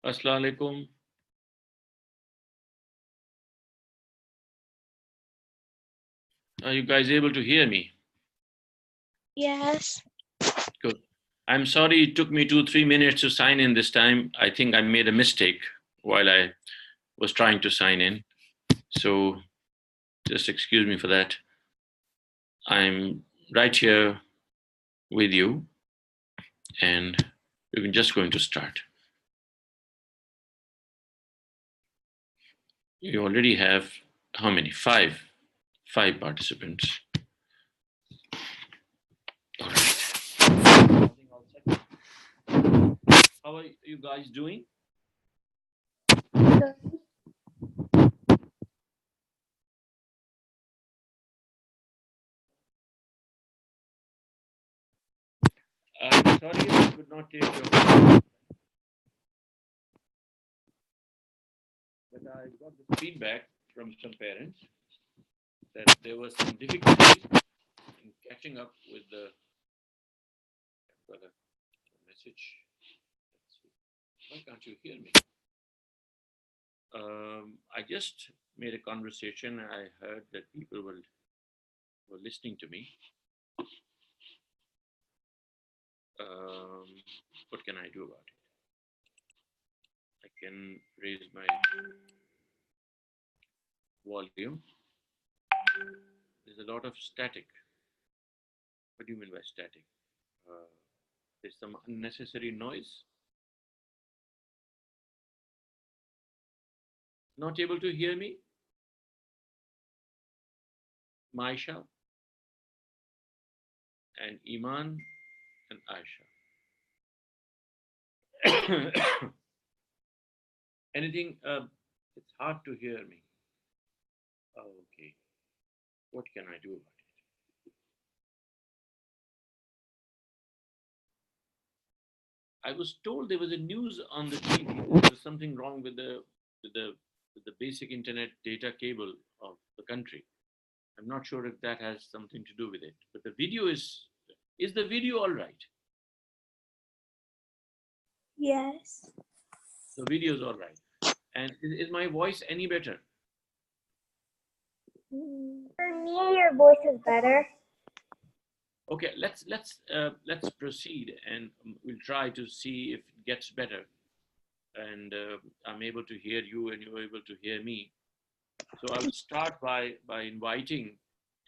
Assalamu alaikum. Are you guys able to hear me? Yes. Good. I'm sorry it took me 2-3 minutes to sign in this time. I think I made a mistake while I was trying to sign in. So just excuse me for that. I'm right here with you and we're just going to start. You already have how many? Five participants. All right. How are you guys doing? Good. I'm sorry I could not take your call, but I got this feedback from some parents that there was some difficulty in catching up with the message. Why can't you hear me? I just made a conversation. I heard that people were listening to me. What can I do about it? I can raise my volume. There's a lot of static. What do you mean by static? There's some unnecessary noise. Not able to hear me? Maisha and Iman and Aisha. Anything? It's hard to hear me. Oh, okay. What can I do about it? I was told there was a news on the TV. There was something wrong with the basic internet data cable of the country. I'm not sure if that has something to do with it. But the video is the video all right? Yes. The video is all right. And is my voice any better? For me, your voice is better. Okay, let's proceed, and we'll try to see if it gets better. And I'm able to hear you, and you're able to hear me. So I will start by inviting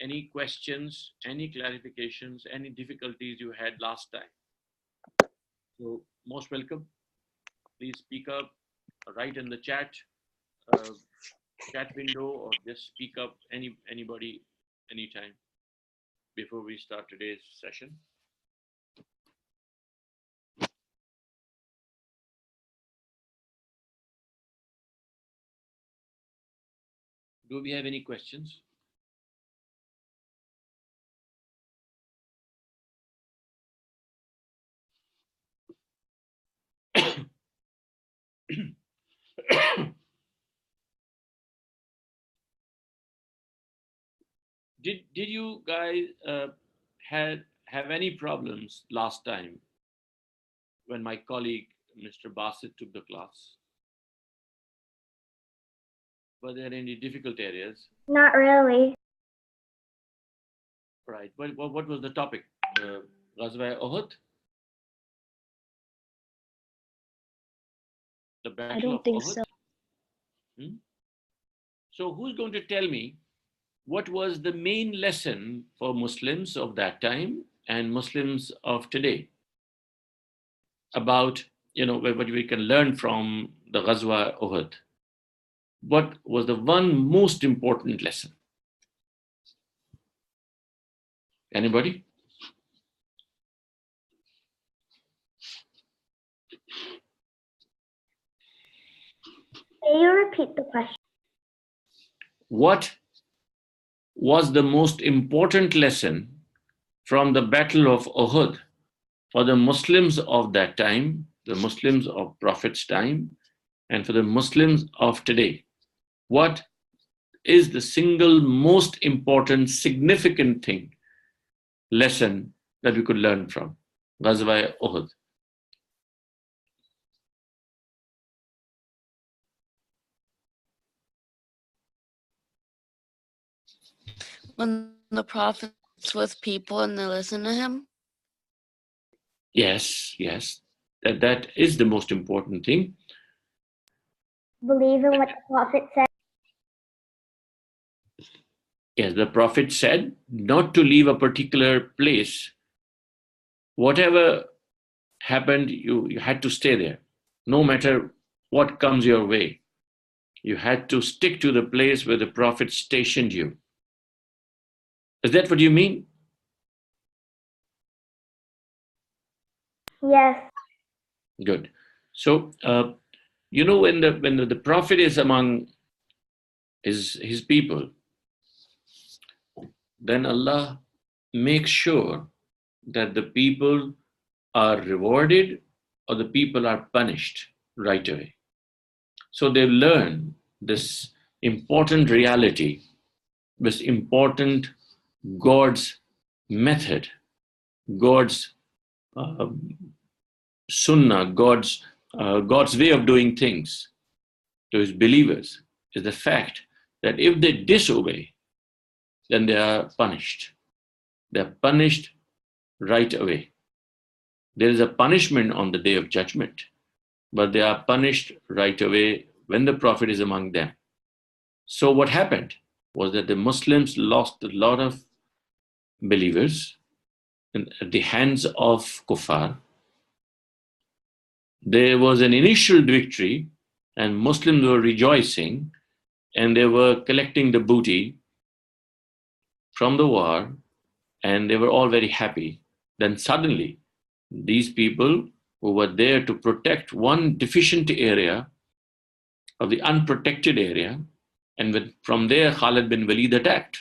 any questions, any clarifications, any difficulties you had last time. So most welcome. Please speak up, write in the chat window, or just speak up anybody anytime before we start today's session. Do we have any questions? Did you guys have any problems last time when my colleague Mr. Bassett took the class? Were there any difficult areas? Not really. Right. Well, what was the topic? Ghazwa Uhud? The Battle I don't of think Uhud? so. So who's going to tell me what was the main lesson for Muslims of that time and Muslims of today about, what we can learn from the Ghazwa Uhud? What was the one most important lesson? Anybody? Can you repeat the question? What was the most important lesson from the Battle of Uhud for the Muslims of that time, the Muslims of Prophet's time, and for the Muslims of today? What is the single most important, significant lesson that we could learn from Ghazwa Uhud? When the prophet's with people and they listen to him? Yes, yes. That is the most important thing. Believe in what the prophet said. Yes, the prophet said not to leave a particular place. Whatever happened, you had to stay there. No matter what comes your way, you had to stick to the place where the prophet stationed you. Is that what you mean? Yes. Good. So, when the prophet is among his people, then Allah makes sure that the people are rewarded or the people are punished right away. So they learn this important reality, this important God's method, God's uh, sunnah, God's way of doing things to his believers is the fact that if they disobey, then they are punished. They are punished right away. There is a punishment on the day of judgment, but they are punished right away when the Prophet is among them. So what happened was that the Muslims lost a lot of believers at the hands of kuffar. There was an initial victory and Muslims were rejoicing and they were collecting the booty from the war and they were all very happy. Then suddenly these people who were there to protect one deficient area of the unprotected area, and from there Khalid bin Walid attacked.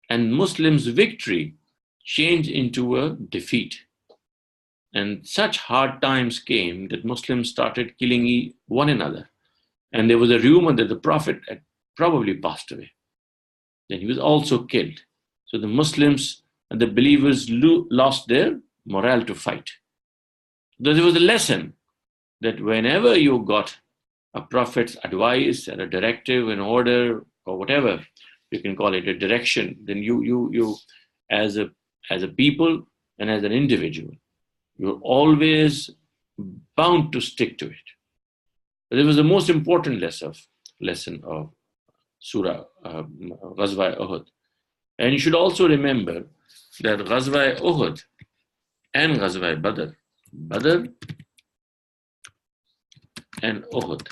And Muslims' victory changed into a defeat. And such hard times came that Muslims started killing one another. And there was a rumor that the Prophet had probably passed away. Then he was also killed. So the Muslims and the believers lost their morale to fight. There was a lesson that whenever you got a prophet's advice and a directive, an order, or whatever you can call it, a direction, then you as a people and as an individual, you're always bound to stick to it. But it was the most important lesson of Surah Ghazwa Uhud. And you should also remember that Ghazwa Uhud and Ghazwa Badr and Uhud,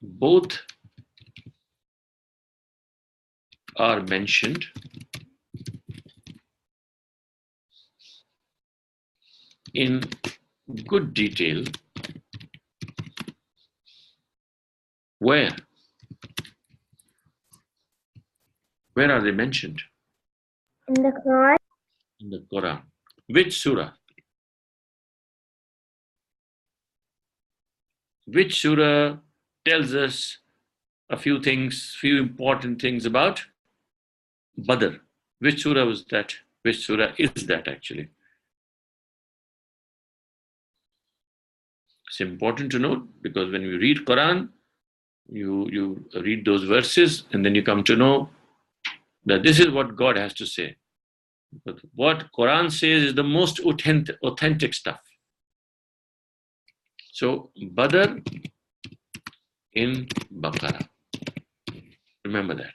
both are mentioned in good detail. Where? Where are they mentioned? In the Quran. In the Quran. Which surah? Which surah tells us a few important things about Badr? Which surah was that? Which surah is that actually? It's important to note because when you read Quran, you read those verses and then you come to know that this is what God has to say. But what Quran says is the most authentic stuff. So Badr in Baqarah. Remember that.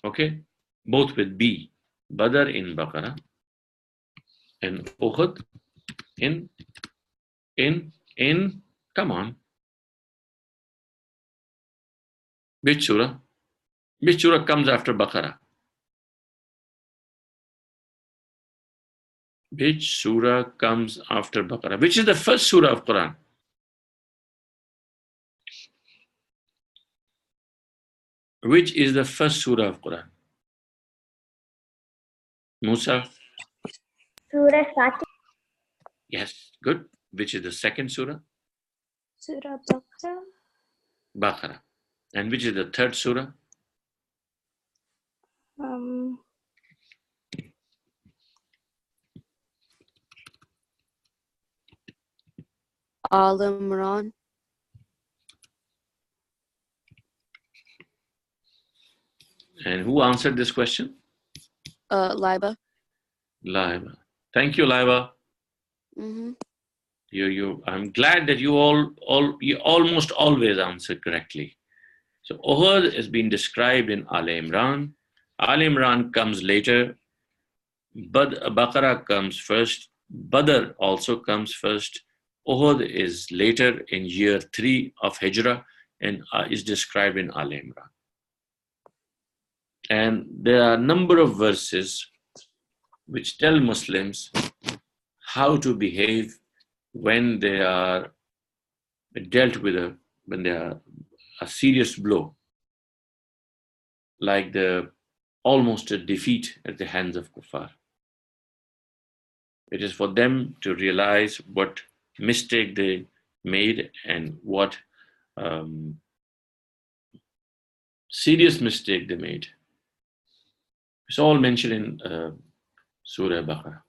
Okay? Both with B. Badr in Baqarah and Uhud in come on. Which surah? Which surah comes after Baqarah? Which surah comes after Baqarah? Which is the first surah of Quran? Which is the first surah of Quran? Musa? Surah Fatih. Yes, good. Which is the second surah? Surah Baqarah. Baqarah. And which is the third surah? Al-Imran. And who answered this question? Liba. Laiba. Thank you, Laiba. Mm-hmm. I'm glad that you almost always answer correctly. So Uhud has been described in Al Imran. Al Imran comes later. Baqarah comes first. Badr also comes first. Uhud is later in year 3 of Hijrah and is described in Al Imran. And there are a number of verses which tell Muslims how to behave when they are dealt with when they are a serious blow, like almost a defeat at the hands of kuffar. It is for them to realize what mistake they made and what serious mistake they made. It's all mentioned in Surah Baqarah.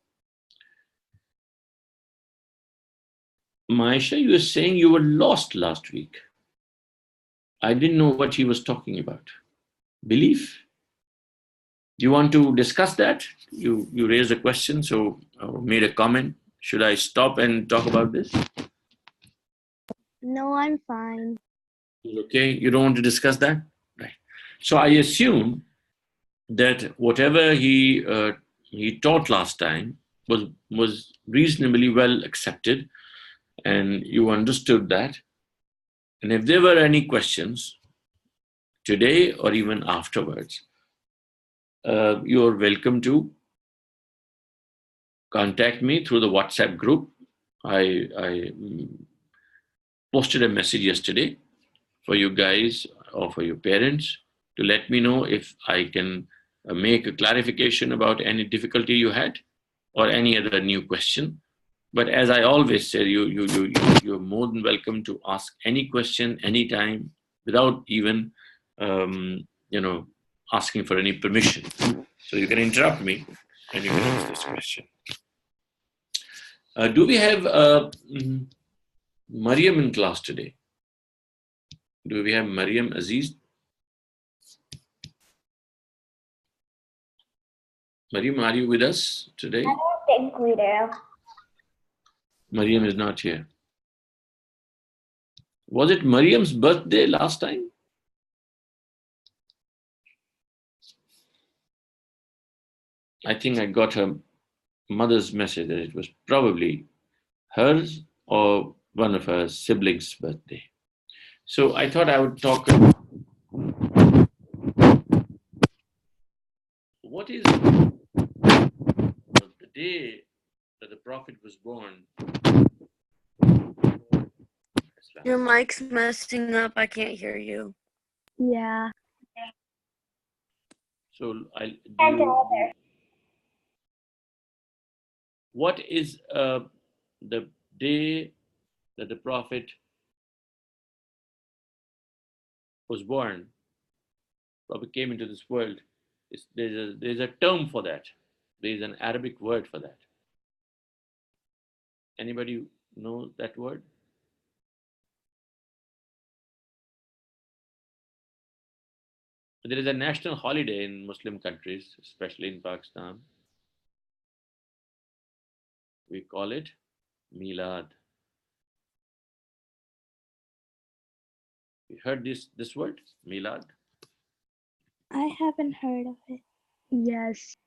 Maisha, you were saying you were lost last week. I didn't know what he was talking about. Belief? Do you want to discuss that? You raised a question, so made a comment. Should I stop and talk about this? No, I'm fine. Okay, you don't want to discuss that? Right. So I assume that whatever he taught last time was reasonably well accepted, and you understood that. And if there were any questions today or even afterwards, you're welcome to contact me through the WhatsApp group. I posted a message yesterday for you guys or for your parents to let me know if I can make a clarification about any difficulty you had or any other new question. But as I always say, you're more than welcome to ask any question anytime without even asking for any permission. So you can interrupt me and you can ask this question. Do we have Mariam in class today? Do we have Mariam Aziz? Mariam, are you with us today? I don't think we do. Mariam is not here. Was it Mariam's birthday last time? I think I got her mother's message that it was probably hers or one of her siblings' birthday. So I thought I would talk about what is the day that the Prophet was born. Your mic's messing up. I can't hear you. Yeah. So And what is the day that the Prophet was born? Prophet came into this world. There's a term for that. There's an Arabic word for that. Anybody know that word? There is a national holiday in Muslim countries, especially in Pakistan. We call it Milad. You heard this word, Milad? I haven't heard of it. yes.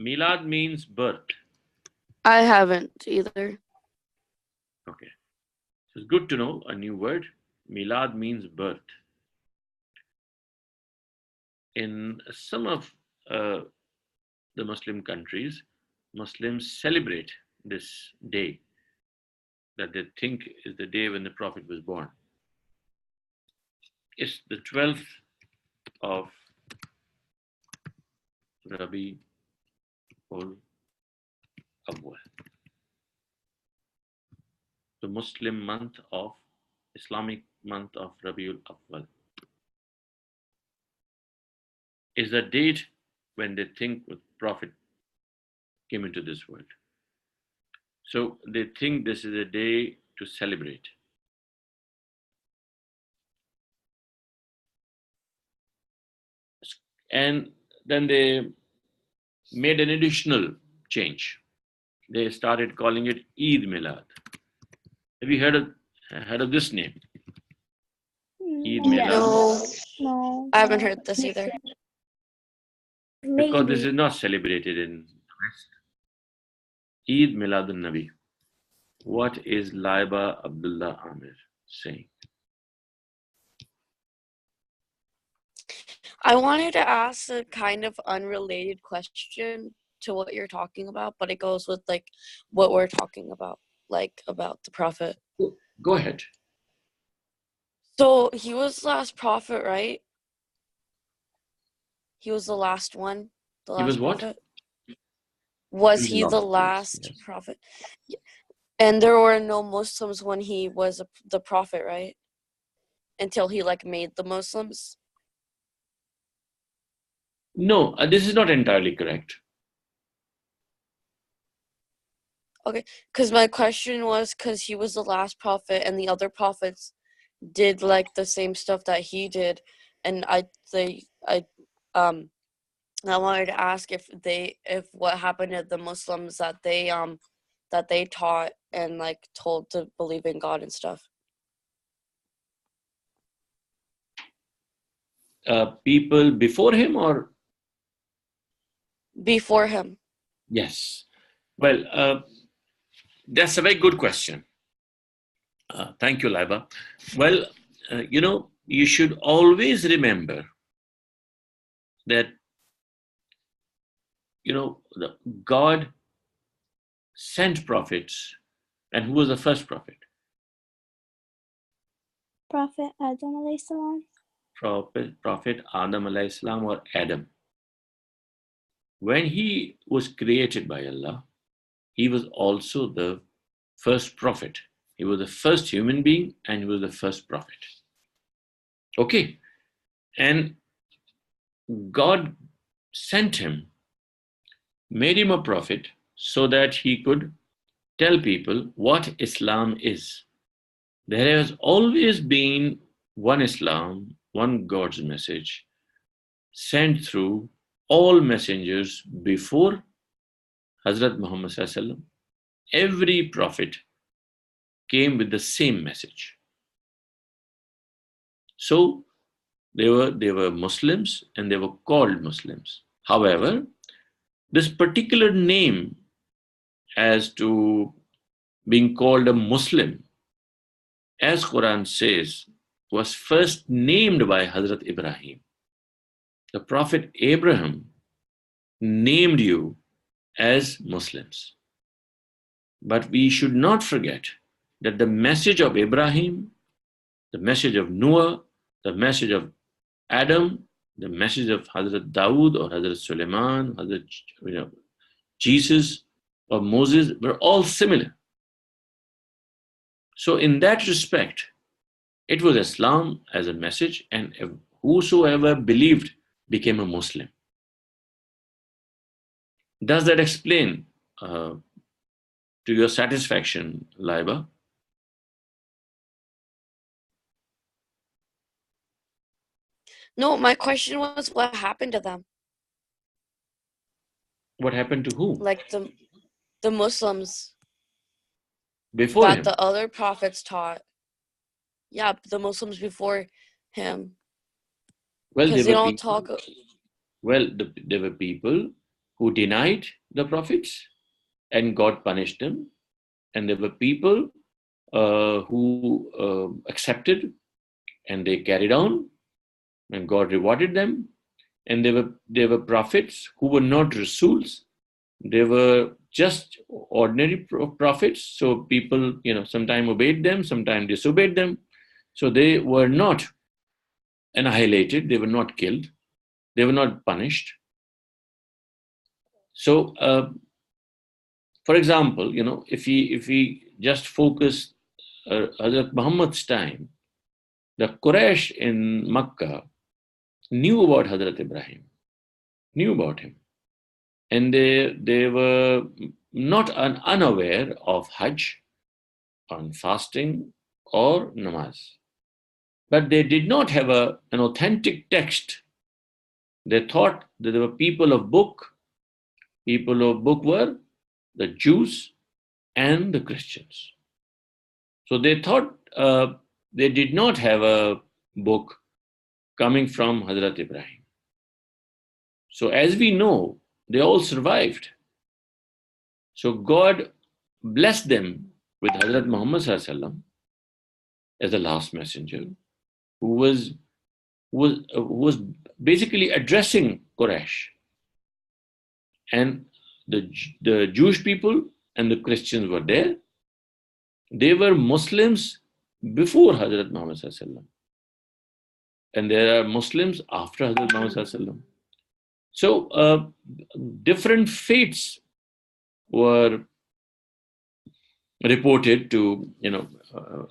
Milad means birth. I haven't either. Okay. So it's good to know a new word. Milad means birth. In some of the Muslim countries, Muslims celebrate this day that they think is the day when the Prophet was born. It's the 12th of Rabi ul Awwal, the Muslim month of Islamic month of Rabiul Awwal, is the date when they think the Prophet came into this world. So they think this is a day to celebrate. And then they made an additional change. They started calling it Eid Milad. Have you heard of this name? Eid Milad. No, No. I haven't heard this either. Because this Maybe. is not celebrated in West. Eid Milad al-Nabi. What is Laiba Abdullah Amir saying? I wanted to ask a kind of unrelated question to what you're talking about, but it goes with like what we're talking about, like about the prophet. Go ahead. So he was the last prophet, right? He was the last one. The last He was what? prophet. Was he the last prophet? And there were no Muslims when he was the prophet, right? Until he like made the Muslims. No, this is not entirely correct. Okay, because my question was because he was the last prophet and the other prophets did like the same stuff that he did, and I wanted to ask if what happened to the Muslims that they taught and like told to believe in God and stuff. People before him or? Before him. Yes. Well, that's a very good question. Thank you, Laiba. Well, you should always remember that, God sent prophets. And who was the first prophet? Prophet Adam alayhi salam. Prophet Adam alayhi salam, or Adam. When he was created by Allah, he was also the first prophet. He was the first human being and he was the first prophet. Okay. And God sent him, made him a prophet so that he could tell people what Islam is. There has always been one Islam, one God's message sent through all messengers before Hazrat Muhammad Sallallahu Alaihi Wasallam. Every prophet came with the same message. So they were Muslims and they were called Muslims. However, this particular name as to being called a Muslim, as Quran says, was first named by Hazrat Ibrahim. The Prophet Abraham named you as Muslims. But we should not forget that the message of Ibrahim, the message of Noah, the message of Adam, the message of Hazrat Dawood or Hazrat Suleiman, Hazrat Jesus or Moses were all similar. So in that respect, it was Islam as a message, and whosoever believed became a Muslim. Does that explain to your satisfaction, Laiba? No, my question was what happened to them? What happened to who? Like the Muslims Before that him? the other prophets taught. Yeah, the Muslims before him. Well, Because they don't talk. Well, there were people who denied the prophets and God punished them. And there were people who accepted and they carried on and God rewarded them. And there were prophets who were not Rasuls. They were just ordinary prophets. So people, sometimes obeyed them, sometimes disobeyed them. So they were not annihilated. They were not killed. They were not punished. So, for example, if we just focus Hazrat Muhammad's time, the Quraysh in Makkah knew about Hazrat Ibrahim, knew about him. And they were not unaware of Hajj, on fasting, or namaz. But they did not have an authentic text They thought that there were people of book. People of book were the Jews and the Christians. So they thought they did not have a book coming from Hazrat Ibrahim. So as we know, they all survived. So God blessed them with Hazrat Muhammad Sallallahu Alaihi Wasallam as the last messenger, who was basically addressing Quraysh. And the Jewish people and the Christians were there. They were Muslims before Hazrat Muhammad Sallallahu Alaihi Wasallam. And there are Muslims after Hazrat Muhammad Sallallahu Alaihi Wasallam. So different fates were reported to,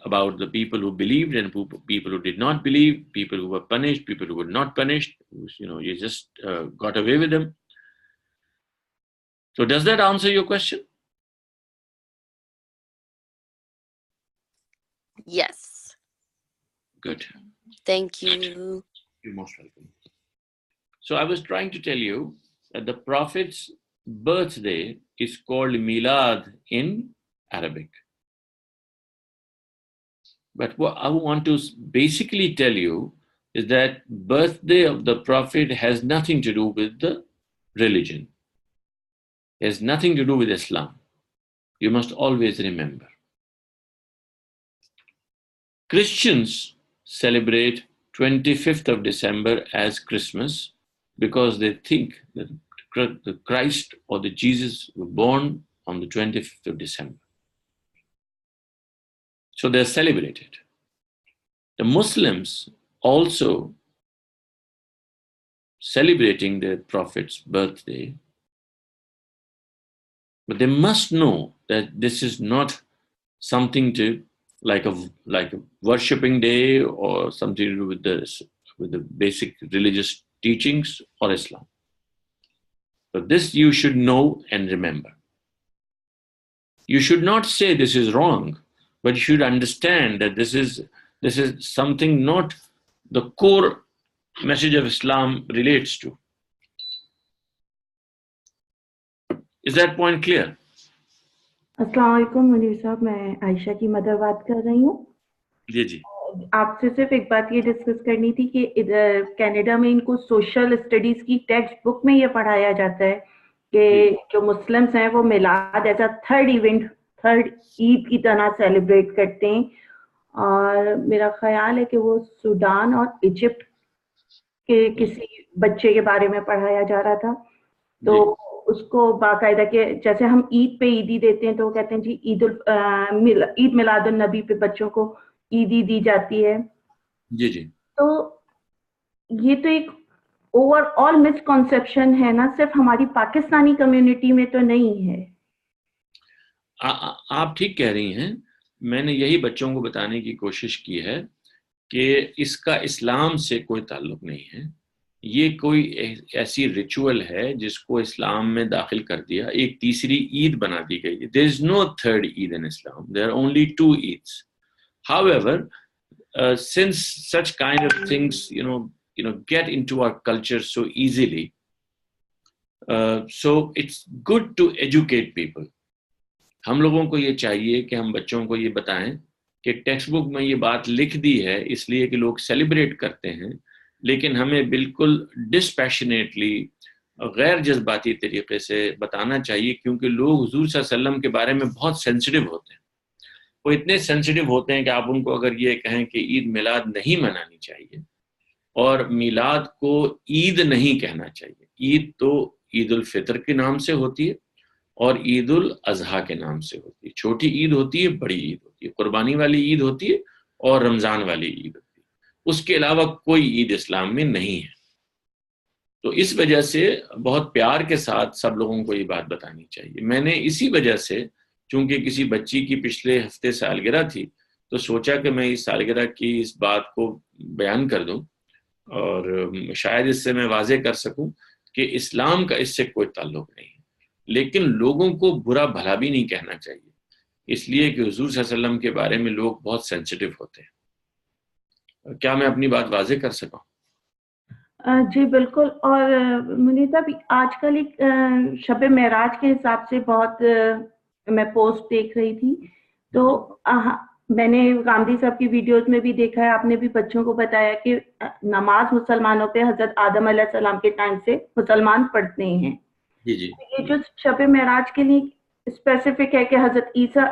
about the people who believed and people who did not believe, people who were punished, people who were not punished. You just got away with them. So does that answer your question? Yes. Good. Thank you. You're most welcome. So I was trying to tell you that the Prophet's birthday is called Milad in Arabic. But what I want to basically tell you is that birthday of the Prophet has nothing to do with the religion. It has nothing to do with Islam. You must always remember. Christians celebrate 25th of December as Christmas because they think that the Christ or the Jesus were born on the 25th of December. So they're celebrated. The Muslims also celebrating their Prophet's birthday, but they must know that this is not something to like a worshipping day or something to do with the basic religious teachings or Islam. But this you should know and remember. You should not say this is wrong, but you should understand that this is something not the core message of Islam relates to. Is that point clear? अस्सलाम वालेकुम मुनीर साहब, मैं आयशा की mother बात कर रही हूँ। जी जी। आपसे सिर्फ एक बात ये डिस्कस करनी थी कि इधर कनाडा में इनको सोशल स्टडीज की टेक्स्ट बुक में ये पढ़ाया जाता है कि जो मुस्लिम्स हैं वो मिलाद एज अ थर्ड ईद की तरह सेलिब्रेट करते हैं। और मेरा ख्याल है कि वो सूडान और इजिप्ट के किसी बच्चे के बारे में पढ़ाया जा रहा था, तो उसको बाकायदा के जैसे हम ईद पे ईदी देते हैं तो वो कहते हैं जी ईद मिलादुन नबी पे बच्चों को ईदी दी जाती है। जी जी। तो ये तो एक ओवरऑल मिसकॉन्सेप्शन है ना, सिर्फ हमारी पाकिस्तानी कम्युनिटी में तो नहीं है। आप ठीक कह रही हैं। मैंने यही बच्चों को बताने की कोशिश की है कि इसका इस्लाम से कोई ताल्लुक नहीं है। ये कोई ऐसी रिचुअल है जिसको इस्लाम में दाखिल कर दिया, एक तीसरी ईद बना दी गई। There is no third Eid in Islam, there are only two Eids. However, since such kind of things get into our culture so easily, so it's good to educate people. हम लोगों को ये चाहिए कि हम बच्चों को ये बताएं कि टेक्स्ट बुक में ये बात लिख दी है इसलिए कि लोग सेलिब्रेट करते हैं, लेकिन हमें बिल्कुल डिस्पैशनेटली गैर जज्बाती तरीके से बताना चाहिए, क्योंकि लोग हुजूर सल्लल्लाहु अलैहि वसल्लम के बारे में बहुत सेंसिटिव होते हैं। वो इतने सेंसिटिव होते हैं कि आप उनको अगर ये कहें कि ईद मिलाद नहीं मनानी चाहिए और मिलाद को ईद नहीं कहना चाहिए, ईद तो ईद उल फितर के नाम से होती है और ईद उल अजहा के नाम से होती है। छोटी ईद होती है, बड़ी ईद होती है, कुर्बानी वाली ईद होती है और रमज़ान वाली ईद होती है। उसके अलावा कोई ईद इस्लाम में नहीं है। तो इस वजह से बहुत प्यार के साथ सब लोगों को ये बात बतानी चाहिए। मैंने इसी वजह से, चूंकि किसी बच्ची की पिछले हफ्ते सालगिरह थी, तो सोचा कि मैं इस सालगिरह की इस बात को बयान कर दूं और शायद इससे मैं वाजे कर सकूं कि इस्लाम का इससे कोई ताल्लुक नहीं है, लेकिन लोगों को बुरा भला भी नहीं कहना चाहिए, इसलिए कि हुजूर सल्लल्लाहु अलैहि वसल्लम के बारे में लोग बहुत सेंसिटिव होते हैं। क्या मैं अपनी बात वाजे कर सका? جی بالکل. اور منیر صاحب آج کل ایک شب معراج کے حساب سے بہت میں پوسٹ دیکھ رہی تھی, تو میں نے غامدی صاحب کی ویڈیوز میں بھی دیکھا ہے, آپ نے بھی بچوں کو بتایا کہ نماز مسلمانوں پہ حضرت آدم علیہ السلام کے ٹائم سے مسلمان پڑھتے ہیں. جی جی. یہ جو شب معراج کے لیے اسپیسیفک ہے کہ حضرت عیسیٰ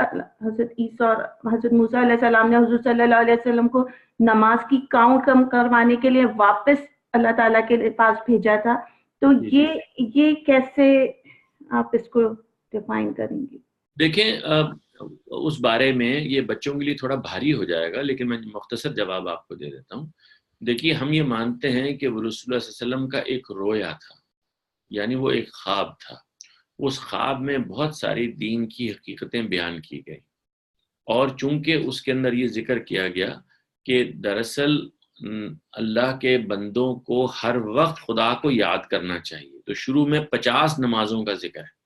اور حضرت موسیٰ علیہ السلام نے حضور صلی اللہ علیہ وسلم کو نماز کی کاؤنٹ کم کروانے کے لیے واپس اللہ تعالیٰ کے پاس بھیجا تھا, تو یہ کیسے آپ اس کو ڈیفائن کریں گے؟ دیکھیں اس بارے میں یہ بچوں کے لیے تھوڑا بھاری ہو جائے گا, لیکن میں مختصر جواب آپ کو دے دیتا ہوں. دیکھیے ہم یہ مانتے ہیں کہ وہ رسول اللہ صلی اللہ علیہ وسلم کا ایک رویا تھا, یعنی وہ ایک خواب تھا. اس خواب میں بہت ساری دین کی حقیقتیں بیان کی گئی, اور چونکہ اس کے اندر یہ ذکر کیا گیا کہ دراصل اللہ کے بندوں کو ہر وقت خدا کو یاد کرنا چاہیے, تو شروع میں 50 نمازوں کا ذکر ہے.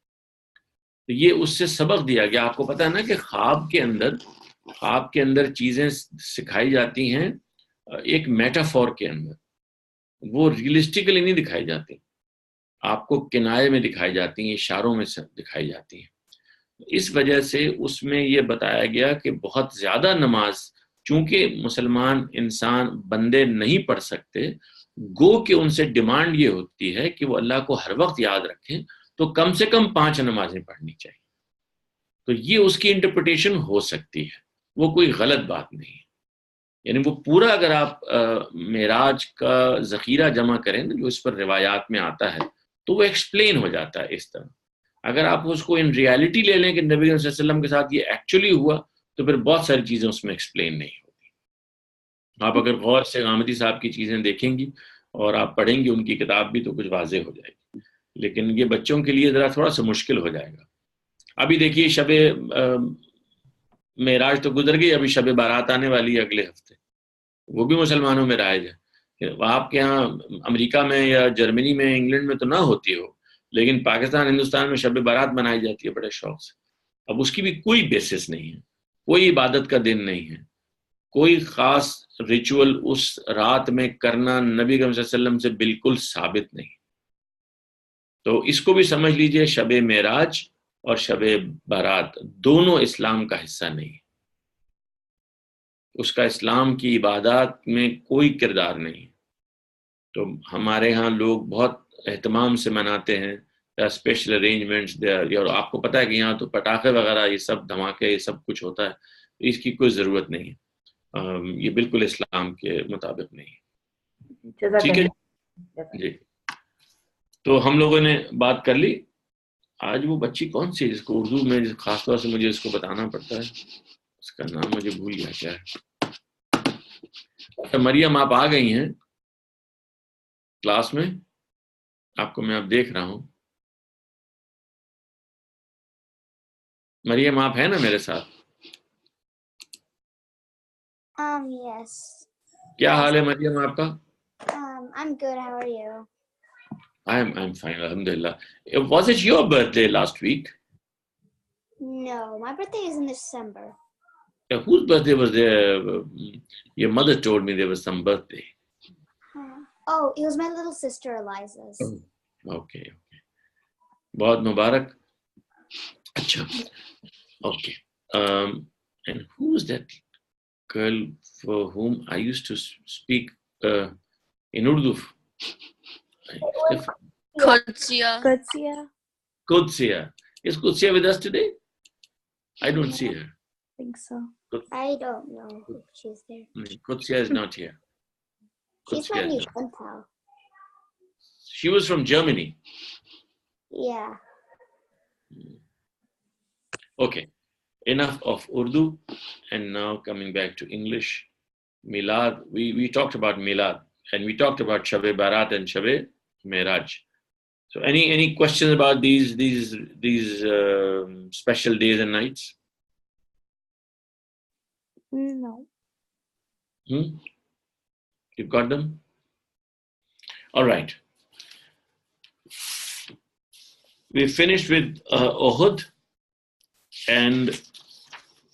تو یہ اس سے سبق دیا گیا. آپ کو پتہ ہے نا کہ خواب کے اندر چیزیں سکھائی جاتی ہیں ایک میٹافور کے اندر, وہ ریئلسٹکلی نہیں دکھائی جاتی, آپ کو کنائے میں دکھائی جاتی ہیں, اشاروں میں دکھائی جاتی ہیں. اس وجہ سے اس میں یہ بتایا گیا کہ بہت زیادہ نماز, چونکہ مسلمان انسان بندے نہیں پڑھ سکتے, گو کہ ان سے ڈیمانڈ یہ ہوتی ہے کہ وہ اللہ کو ہر وقت یاد رکھیں, تو کم سے کم 5 نمازیں پڑھنی چاہیے. تو یہ اس کی انٹرپریٹیشن ہو سکتی ہے, وہ کوئی غلط بات نہیں ہے. یعنی وہ پورا اگر آپ معراج کا ذخیرہ جمع کریں نا جو اس پر روایات میں آتا ہے, تو وہ ایکسپلین ہو جاتا ہے اس طرح. اگر آپ اس کو ان ریالٹی لے لیں کہ نبی صلی اللہ علیہ وسلم کے ساتھ یہ ایکچولی ہوا, تو پھر بہت ساری چیزیں اس میں ایکسپلین نہیں ہوتی. آپ اگر غور سے غامدی صاحب کی چیزیں دیکھیں گی اور آپ پڑھیں گی ان کی کتاب بھی, تو کچھ واضح ہو جائے گی. لیکن یہ بچوں کے لیے ذرا تھوڑا سا مشکل ہو جائے گا. ابھی دیکھیے شب معراج تو گزر گئی, ابھی شب بارات آنے والی ہے اگلے ہفتے, وہ بھی مسلمانوں میں رائج ہے. آپ کے ہاں امریکہ میں یا جرمنی میں انگلینڈ میں تو نہ ہوتی ہو, لیکن پاکستان ہندوستان میں شب بارات منائی جاتی ہے بڑے شوق سے. اب اس کی بھی کوئی بیسس نہیں ہے, کوئی عبادت کا دن نہیں ہے, کوئی خاص ریچول اس رات میں کرنا نبی صلی اللہ علیہ وسلم سے بالکل ثابت نہیں. تو اس کو بھی سمجھ لیجئے, شب معراج اور شب بارات دونوں اسلام کا حصہ نہیں ہے. اس کا اسلام کی عبادات میں کوئی کردار نہیں. تو ہمارے ہاں لوگ بہت اہتمام سے مناتے ہیں, اسپیشل ارینجمنٹس, اور آپ کو پتہ ہے کہ یہاں تو پٹاخے وغیرہ یہ سب دھماکے یہ سب کچھ ہوتا ہے, اس کی کوئی ضرورت نہیں ہے. یہ بالکل اسلام کے مطابق نہیں ہے. ٹھیک ہے جی. تو ہم لوگوں نے بات کر لی. آج وہ بچی کون سی جس کو اردو میں خاص طور سے مجھے اس کو بتانا پڑتا ہے, اس کا نام مجھے بھول گیا کیا ہے. مریم آپ آ گئی ہیں کلاس میں, آپ کو میں اب دیکھ رہا ہوں. مریم آپ ہیں نا میرے ساتھ؟ Yes. کیا حال ہے مریم آپ کا؟ I'm good. How are you? I'm fine, alhamdulillah. Was it your birthday last week? No, my birthday is in December. Whose birthday was there? Your mother told me there was some birthday. Oh, it was my little sister Eliza's. Okay. بہت مبارک. اچھا. Okay. And who is that girl for whom I used to speak in Urdu? Qudsiya. Qudsiya. Is Qudsiya with us today? I don't see her. I think so. I don't know if she's there. Qudsiya is not here. She's my new pen pal. She was from Germany. Yeah. Okay. Enough of Urdu, and now coming back to English. Milad. We talked about Milad, and we talked about Shab Barat and Shab Miraj. So any questions about these special days and nights? No. You got them? All right. We finished with Uhud and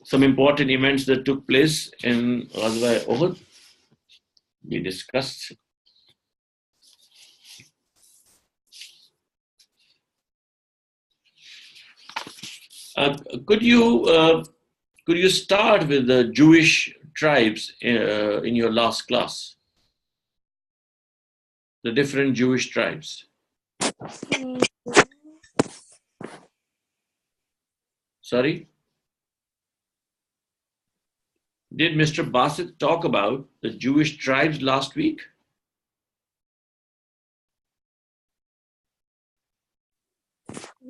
some important events that took place in Ghazwa Uhud. We discussed Could you start with the Jewish tribes in your last class? The different Jewish tribes. Sorry? Did Mr. Bassett talk about the Jewish tribes last week?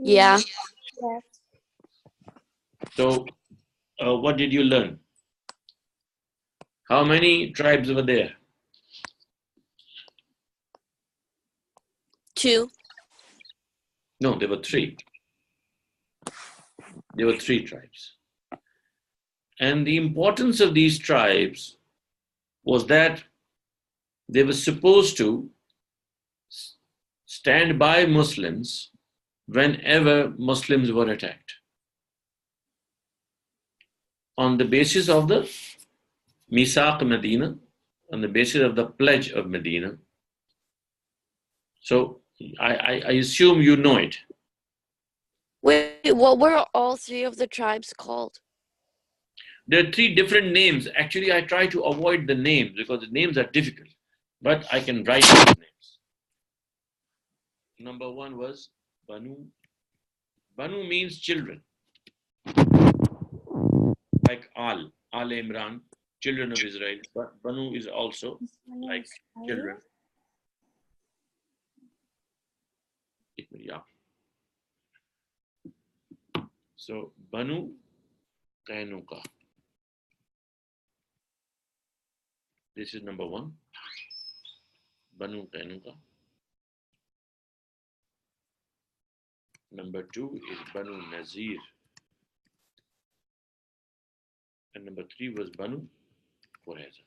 Yeah. Yes. So, what did you learn? How many tribes were there? 2. No, there were 3. There were 3 tribes. And the importance of these tribes was that they were supposed to stand by Muslims whenever Muslims were attacked. On the basis of the Misaq Medina, on the basis of the pledge of Medina. So I assume you know it. Wait, what were all 3 of the tribes called? There are 3 different names. Actually, I try to avoid the names because the names are difficult, but I can write those names. Number 1 was Banu. Banu means children. Like Al Imran, children of Israel. But Banu is also like children. Yeah. So Banu Qainuqa. This is number 1. Banu Qainuqa. Number 2 is Banu Nazir. And number 3 was Banu Qurayza.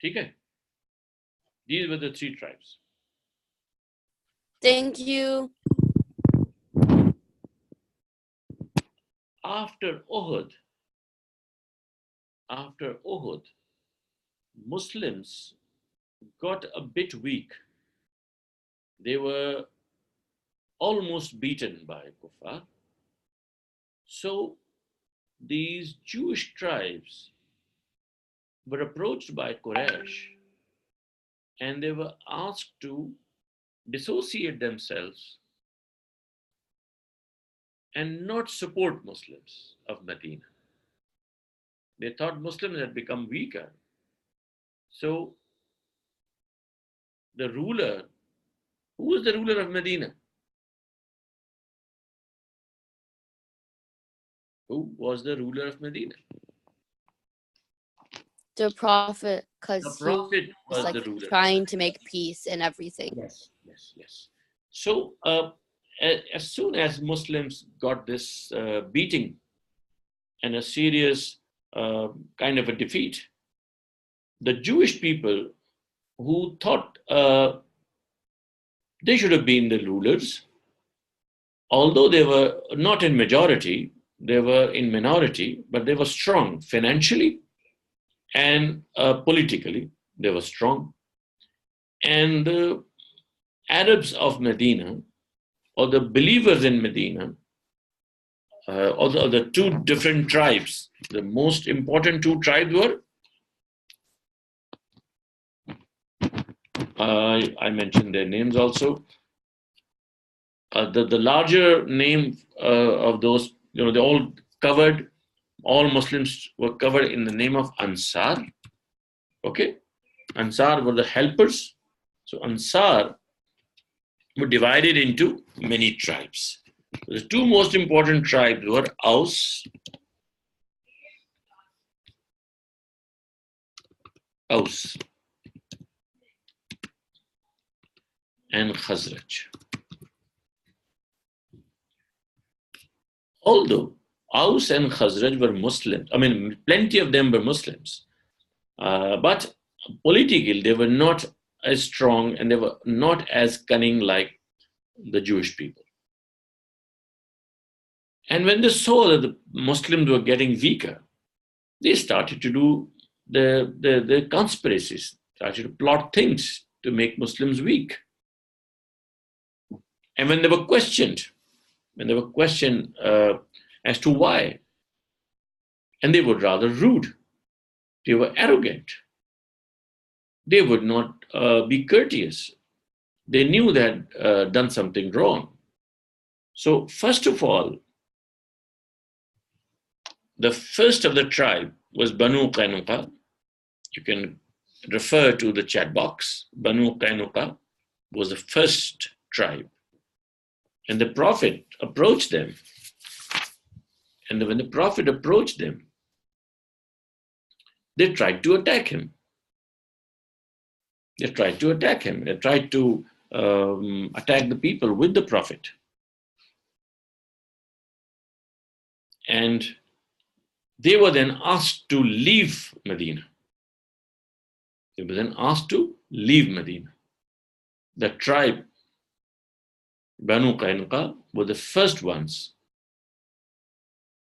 Okay? These were the 3 tribes. Thank you. After Uhud, Muslims got a bit weak. They were almost beaten by Kuffar. So these Jewish tribes were approached by Quraysh and they were asked to dissociate themselves and not support Muslims of Medina. They thought Muslims had become weaker. So the ruler, who was the ruler of Medina? Who was the ruler of Medina? The prophet, The because he prophet was was like the ruler. trying to make peace and everything. Yes. So as soon as Muslims got this beating and a serious kind of a defeat, the Jewish people who thought they should have been the rulers, although they were not in majority, they were in minority, but they were strong financially and politically. They were strong. And the Arabs of Medina, or the believers in Medina, or the 2 different tribes, the most important 2 tribes were, I mentioned their names also. The larger name of those, they all covered, all Muslims were covered in the name of Ansar. Okay? Ansar were the helpers. So Ansar were divided into many tribes. The 2 most important tribes were Aus and Khazraj. Although Aus and Khazraj were Muslims, I mean, plenty of them were Muslims, but politically they were not as strong and they were not as cunning like the Jewish people. And when they saw that the Muslims were getting weaker, they started to do the conspiracies, started to plot things to make Muslims weak. And when they were questioned as to why, and they were rather rude, they were arrogant, they would not be courteous. They knew they had done something wrong. So first of all, the first of the tribe was Banu Qaynuqa. You can refer to the chat box. Banu Qaynuqa was the first tribe. And the Prophet approached them. And when the Prophet approached them, they tried to attack him. They tried to attack him. They tried to attack the people with the Prophet. And they were then asked to leave Medina. They were then asked to leave Medina. The tribe, Banu Qaynuqa, were the first ones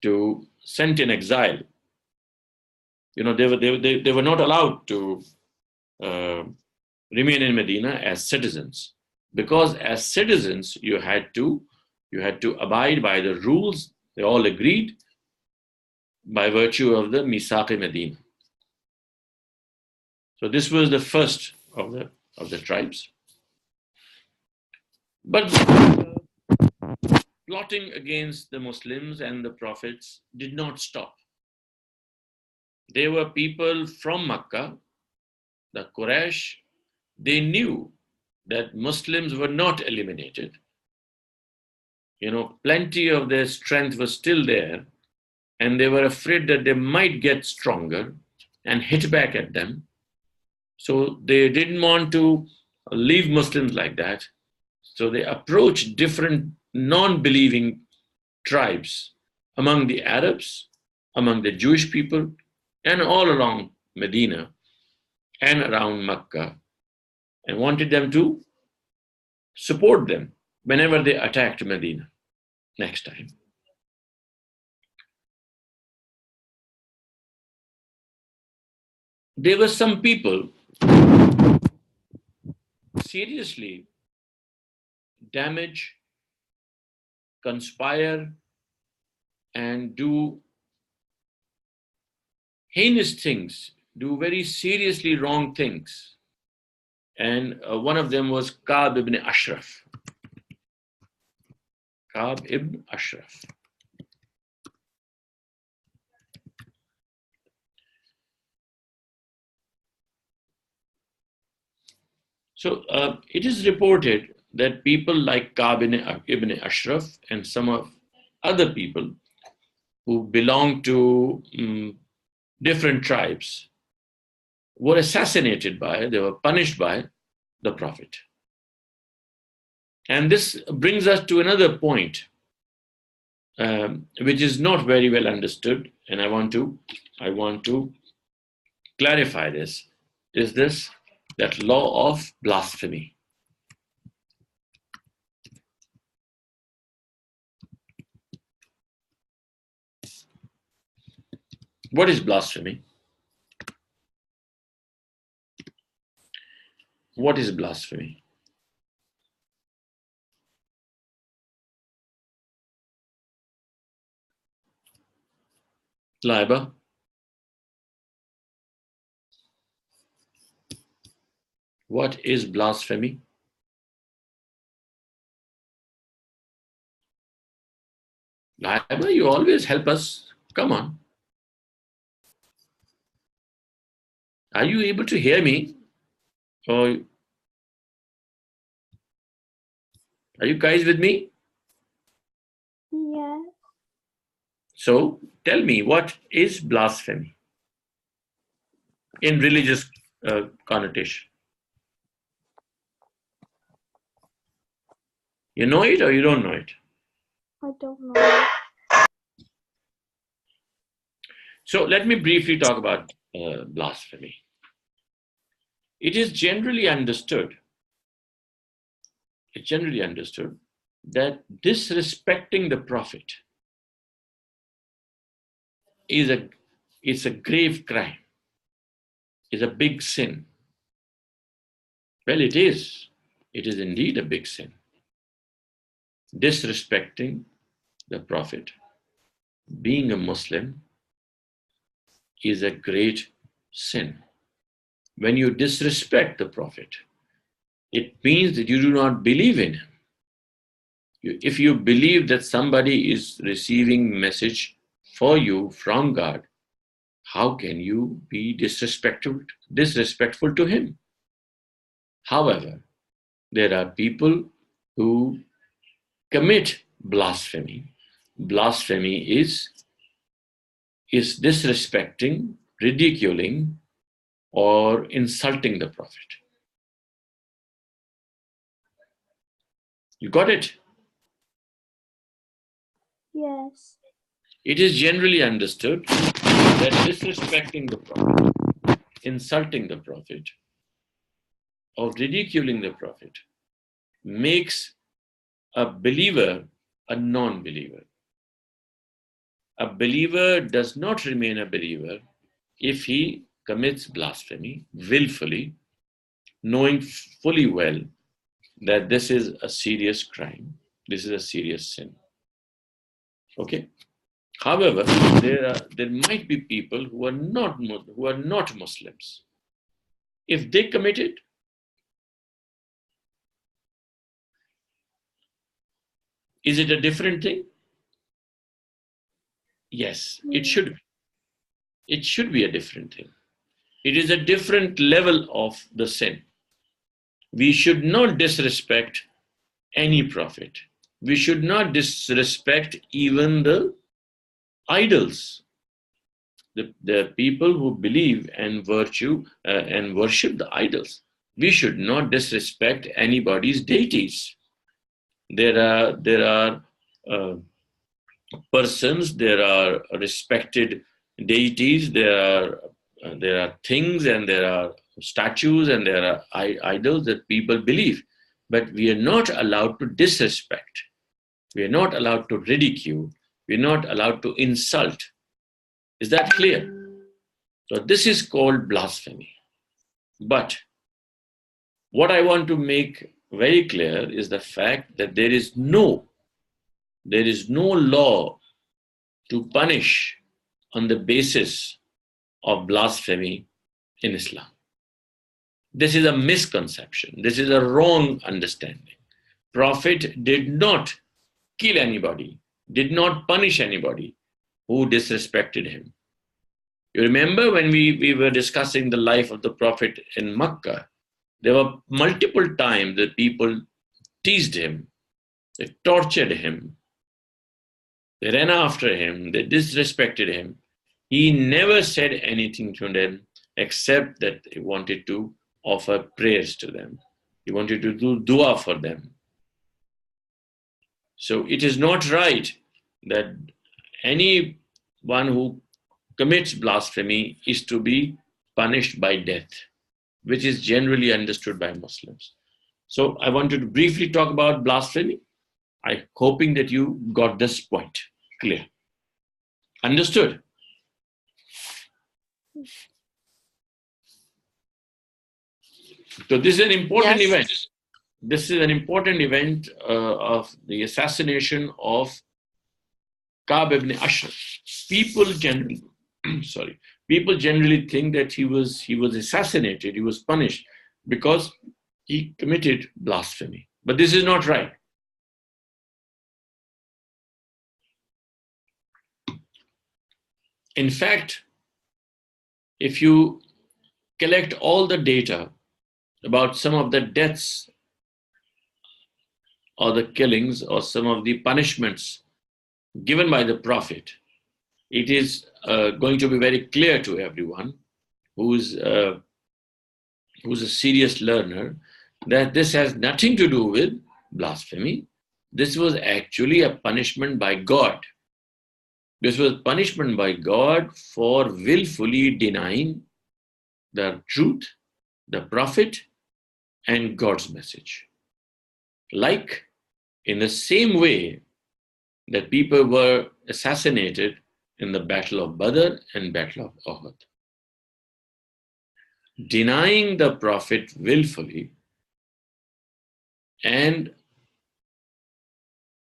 to sent in exile. You know, they were not allowed to remain in Medina as citizens, because as citizens you had to abide by the rules they all agreed by virtue of the Misaq-e Medina. So this was the first of the tribes. But plotting against the Muslims and the prophets did not stop. They were people from Makkah, the Quraysh. They knew that Muslims were not eliminated. You know, plenty of their strength was still there, and they were afraid that they might get stronger and hit back at them. So they didn't want to leave Muslims like that. So they approached different non-believing tribes among the Arabs, among the Jewish people, and all along Medina and around Makkah, and wanted them to support them whenever they attacked Medina next time. There were some people seriously damage, conspire, and do heinous things, do very seriously wrong things. And one of them was Ka'b ibn Ashraf. Ka'b ibn Ashraf. So it is reported that people like Ka'b ibn Ashraf and some of other people who belong to different tribes were assassinated by, they were punished by the Prophet. And this brings us to another point, which is not very well understood, and I want to clarify this. Is this that law of blasphemy? What is blasphemy? What is blasphemy? Laiba? What is blasphemy? Laiba, you always help us. Come on. Are you able to hear me? Or are you guys with me? Yes. So tell me, what is blasphemy in religious connotation? You know it or you don't know it? I don't know. So let me briefly talk about blasphemy. It is generally understood that disrespecting the Prophet is a grave crime, is a big sin. Well, it is. It is indeed a big sin. disrespecting the Prophet, being a Muslim, is a great sin. When you disrespect the Prophet, it means that you do not believe in him. If you believe that somebody is receiving message for you from God, how can you be disrespectful to him? However, there are people who commit blasphemy. Blasphemy is disrespecting, ridiculing, or insulting the Prophet. You got it? Yes. It is generally understood that disrespecting the Prophet, insulting the Prophet, or ridiculing the Prophet makes a believer a non-believer. A believer does not remain a believer if he commits blasphemy willfully, knowing fully well that this is a serious crime, this is a serious sin. Okay? However, there might be people who are not Muslims. If they commit it, is it a different thing? Yes, it should be. It should be a different thing. It is a different level of the sin. We should not disrespect any prophet. We should not disrespect even the idols, the people who believe and and worship the idols. We should not disrespect anybody's deities. There are persons, there are respected deities, there are things, and there are statues, and there are idols that people believe. But we are not allowed to disrespect. We are not allowed to ridicule. We are not allowed to insult. Is that clear? So this is called blasphemy. But what I want to make very clear is the fact that there is no law to punish on the basis of blasphemy in Islam. This is a misconception. This is a wrong understanding. Prophet did not kill anybody, did not punish anybody who disrespected him. You remember when we were discussing the life of the Prophet in Makkah, there were multiple times that people teased him, they tortured him, they ran after him, they disrespected him. He never said anything to them except that he wanted to offer prayers to them. He wanted to do dua for them. So it is not right that anyone who commits blasphemy is to be punished by death, which is generally understood by Muslims. So I wanted to briefly talk about blasphemy. I'm hoping that you got this point clear. Understood? So this is an important event. This is an important event of the assassination of Ka'b ibn Ashraf. People generally think that he was assassinated, he was punished because he committed blasphemy. But this is not right. In fact, if you collect all the data about some of the deaths or the killings or some of the punishments given by the Prophet, it is going to be very clear to everyone who's a serious learner that this has nothing to do with blasphemy. This was actually a punishment by God. This was punishment by God for willfully denying the truth, the Prophet, and God's message. Like in the same way that people were assassinated in the Battle of Badr and Battle of Uhud. Denying the Prophet willfully and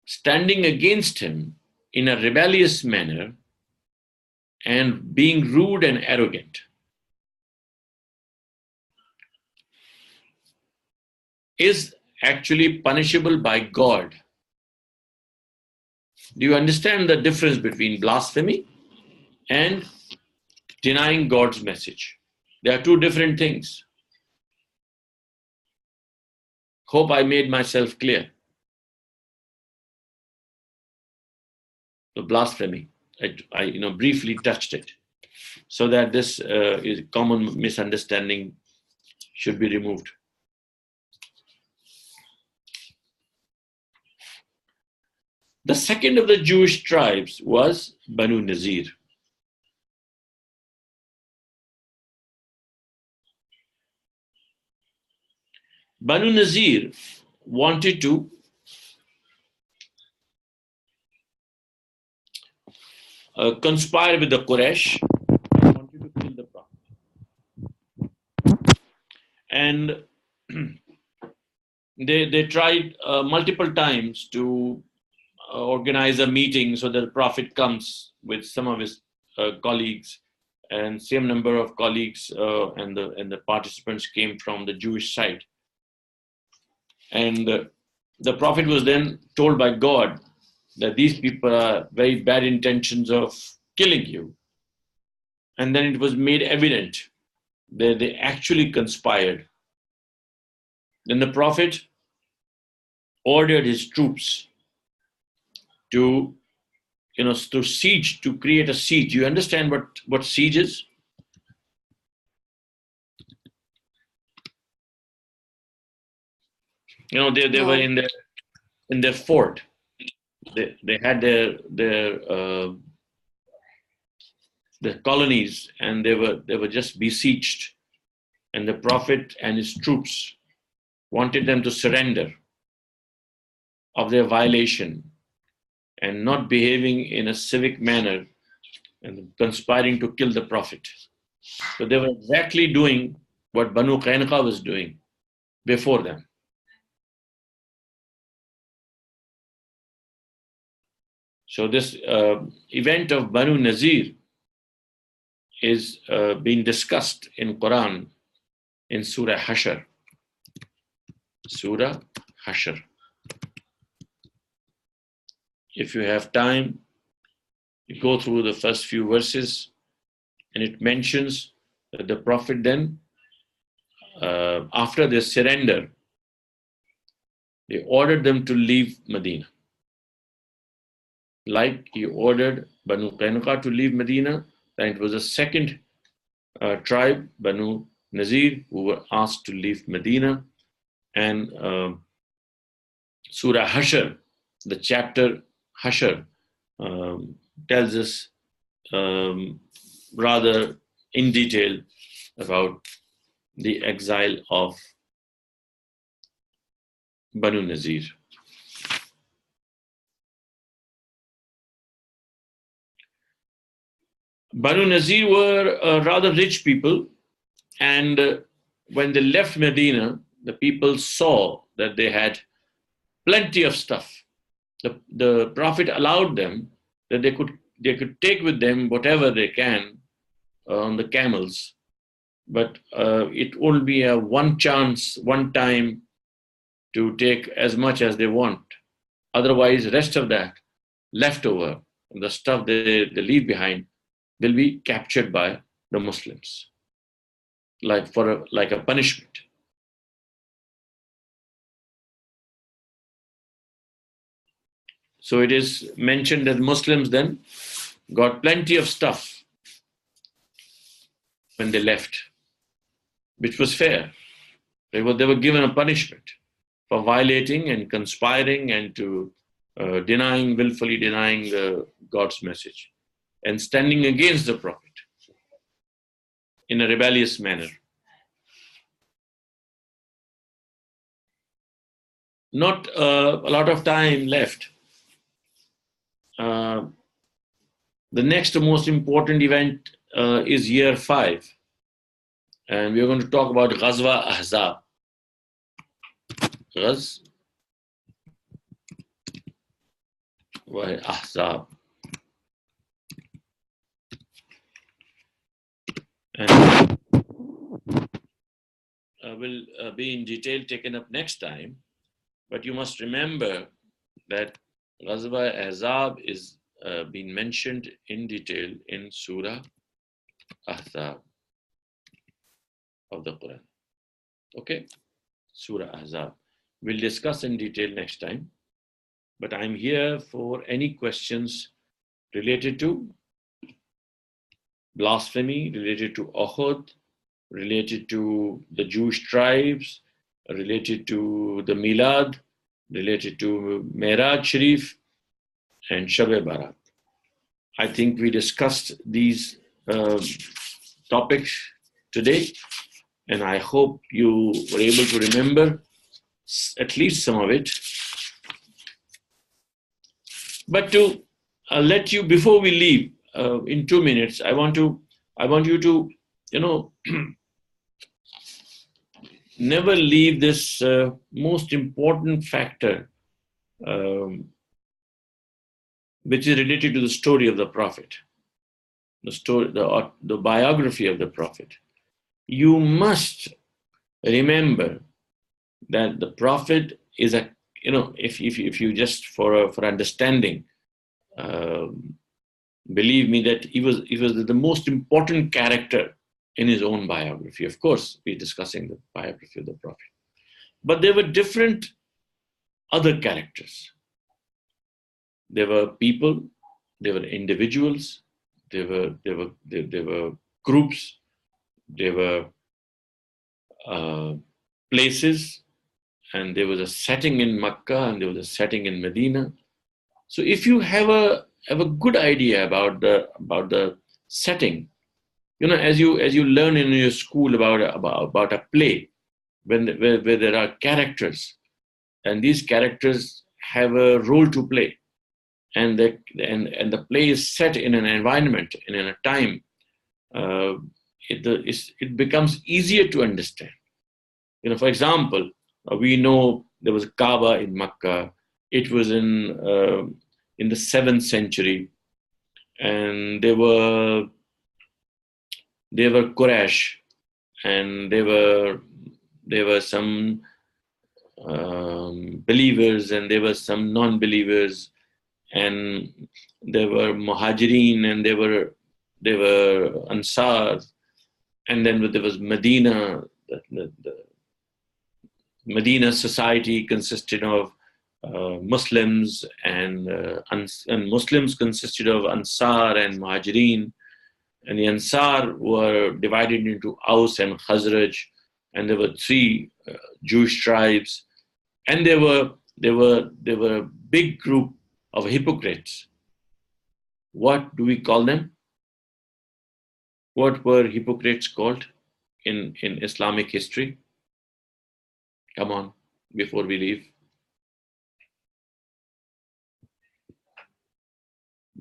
standing against him in a rebellious manner and being rude and arrogant is actually punishable by God. Do you understand the difference between blasphemy and denying God's message? They are two different things. Hope I made myself clear. The blasphemy, I briefly touched it, so that this is common misunderstanding should be removed. The second of the Jewish tribes was Banu Nazir. Banu Nazir wanted to conspire with the Quraysh, wanted to kill the Prophet. And they tried multiple times to organize a meeting so that the Prophet comes with some of his colleagues, and same number of colleagues and the participants came from the Jewish side. And the Prophet was then told by God that these people are very bad intentions of killing you. And then it was made evident that they actually conspired. Then the Prophet ordered his troops to siege, to create a siege. You understand what siege is? They were in their fort. They had their colonies, and they were just besieged. And the Prophet and his troops wanted them to surrender of their violation and not behaving in a civic manner and conspiring to kill the Prophet. So they were exactly doing what Banu Qaynuqa was doing before them. So this event of Banu Nazir is being discussed in Quran in Surah Hashr. Surah Hashr. If you have time, you go through the first few verses, and it mentions that the Prophet then, after their surrender, they ordered them to leave Medina. Like he ordered Banu Qaynuqa to leave Medina, then it was a second tribe, Banu Nazir, who were asked to leave Medina. And Surah Hashr, the chapter Hashr, tells us rather in detail about the exile of Banu Nazir. Banu Nazir were rather rich people, and when they left Medina, the people saw that they had plenty of stuff. The Prophet allowed them that they could take with them whatever they can on the camels, but it will be a one time to take as much as they want. Otherwise, rest of that leftover, the stuff they leave behind, will be captured by the Muslims, like a punishment. So it is mentioned that Muslims then got plenty of stuff when they left, which was fair. They were given a punishment for violating and conspiring and to willfully denying God's message and standing against the Prophet in a rebellious manner. Not a lot of time left. The next most important event is year 5. And we're going to talk about Ghazwa Ahzab. Ahzab. And will be in detail taken up next time. But you must remember that Ghazwa Ahzab is being mentioned in detail in Surah Ahzab of the Quran. Okay? Surah Ahzab. We'll discuss in detail next time. But I'm here for any questions related to blasphemy, related to Uhud, related to the Jewish tribes, related to the Milad, related to Miraj Sharif and Shab-e Barat. I think we discussed these topics today, and I hope you were able to remember at least some of it. But to let you, before we leave, in 2 minutes, I want you to, never leave this most important factor, which is related to the story of the Prophet, the biography of the Prophet. You must remember that the Prophet is a, if you just for understanding, believe me that he was the most important character in his own biography. Of course, we're discussing the biography of the Prophet. But there were different other characters. There were people, there were individuals, there were groups, there were places, and there was a setting in Makkah and there was a setting in Medina. So if you have a good idea about the setting, as you learn in your school about a play, where there are characters, and these characters have a role to play, and the play is set in an environment and in a time, it becomes easier to understand. For example, we know there was a Kaaba in Makkah. It was in the 7th century, and there were Quraysh, and there were some believers, and there were some non-believers, and there were Muhajirin, and there were Ansar, and then there was Medina. The Medina society consisted of Muslims, and Muslims consisted of Ansar and Muhajirin, and the Ansar were divided into Aus and Khazraj, and there were 3 Jewish tribes, and there were a big group of hypocrites. What do we call them? What were hypocrites called in Islamic history? Come on, before we leave.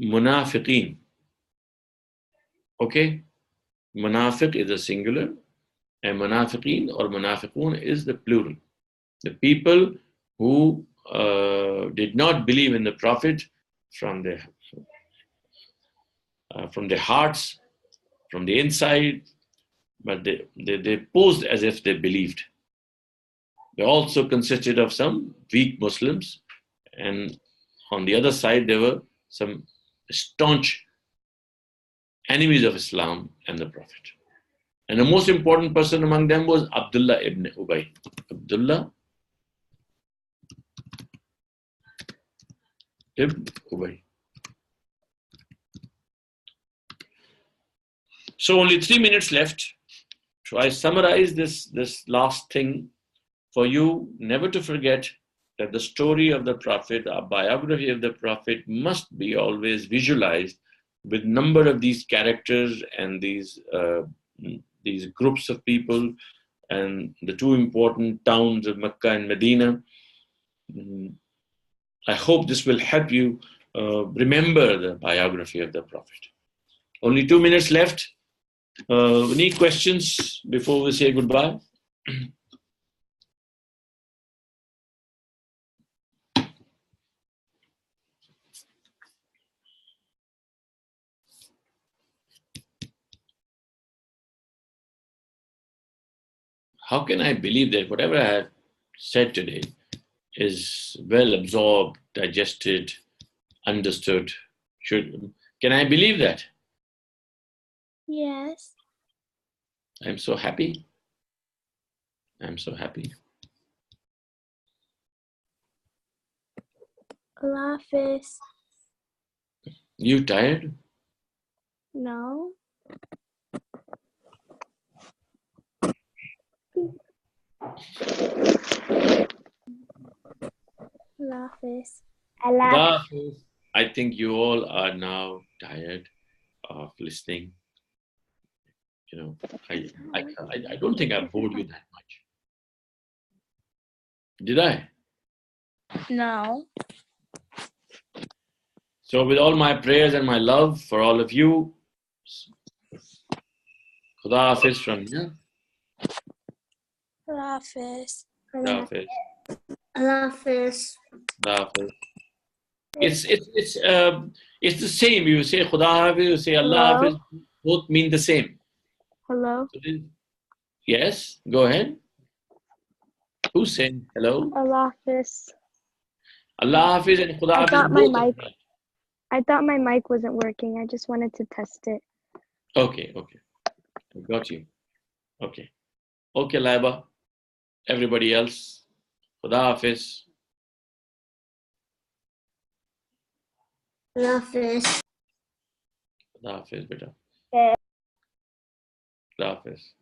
Munafiqeen. Okay? Munafiq is a singular, and Munafiqeen or Munafiqun is the plural. The people who did not believe in the Prophet from their hearts, from the inside, but they posed as if they believed. They also consisted of some weak Muslims, and on the other side there were some staunch enemies of Islam and the Prophet. And the most important person among them was Abdullah ibn Ubay. Abdullah ibn Ubay. So only 3 minutes left. So I summarize this last thing for you, never to forget that the story of the Prophet, a biography of the Prophet, must be always visualized with number of these characters and these groups of people, and the 2 important towns of Mecca and Medina. I hope this will help you remember the biography of the Prophet. Only 2 minutes left. Any questions before we say goodbye? how can I believe that whatever I have said today is well absorbed, digested, understood? Can I believe that? Yes. I'm so happy. I'm so happy. Allah Hafiz. You tired? No. Allah Hafiz. Allah Hafiz. I think you all are now tired of listening. You know, I don't think I bored you that much. Did I? No. So with all my prayers and my love for all of you, Khuda Hafiz from here. Allah Hafiz. Khuda Hafiz. Allah Hafiz. Khuda Hafiz. It's the same. You say Khuda Hafiz, you say Allah Hello? Hafiz. Both mean the same. Hello? Yes, go ahead. Who's saying hello? Allah Hafiz. Allah Hafiz and Khuda I Hafiz. thought my both are mic- right. I thought my mic wasn't working. I just wanted to test it. Okay. Got you. Okay, Laiba. Everybody else. Khuda Hafiz. Allah Hafiz. Khuda Hafiz, beta. Okay. Khuda Hafiz.